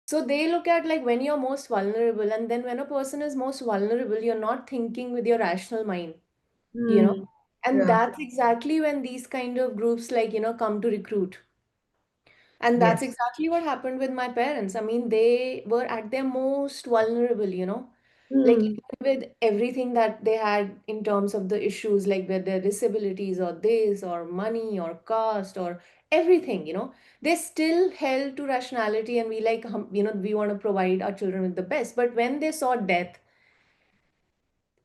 So they look at like when you're most vulnerable, and then when a person is most vulnerable, you're not thinking with your rational mind, you know. Hmm. And Yeah. that's exactly when these kind of groups like, come to recruit. And that's Yes. exactly what happened with my parents. I mean, they were at their most vulnerable. Like Hmm. even with everything that they had in terms of the issues, like with their disabilities or this or money or caste or everything, they still held to rationality and we like, we want to provide our children with the best. But when they saw death,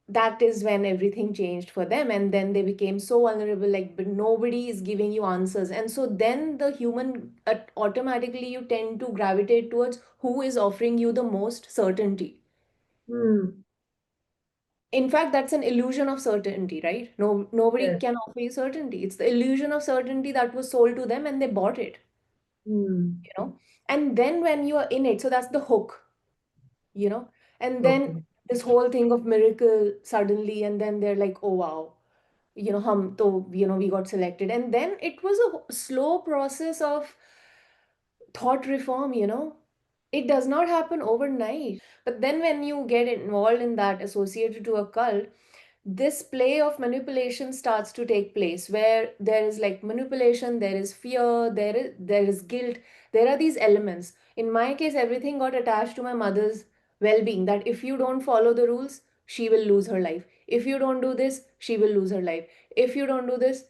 that is when everything changed for them, and then they became so vulnerable, like, but nobody is giving you answers, and so then the human automatically you tend to gravitate towards who is offering you the most certainty. Hmm. In fact, that's an illusion of certainty, right? Nobody Yes. can offer you certainty. It's the illusion of certainty that was sold to them and they bought it, Hmm. you know and then when you are in it, so that's the hook, you know and then Okay. this whole thing of miracle suddenly, and then they're like, oh wow, hum to, we got selected. And then it was a slow process of thought reform. It does not happen overnight, but then when you get involved in that, associated to a cult, this play of manipulation starts to take place, where there is like manipulation, there is fear, there is guilt. There are these elements. In my case, everything got attached to my mother's well-being, that if you don't follow the rules, she will lose her life. If you don't do this, she will lose her life. If you don't do this,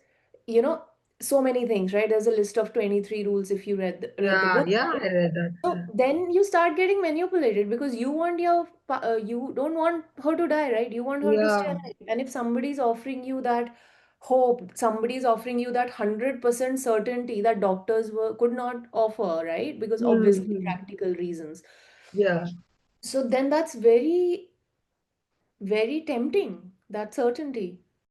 you know so many things, right? There's a list of 23 rules if you read the Yeah. book, Yeah. right? I read that. So then you start getting manipulated because you don't want her to die, right? You want her to stay Yeah. alive. And if somebody's offering you that hope, somebody's offering you that 100% certainty that could not offer, right? Because obviously Hmm. practical reasons. Yeah. So then that's very, very tempting, that certainty.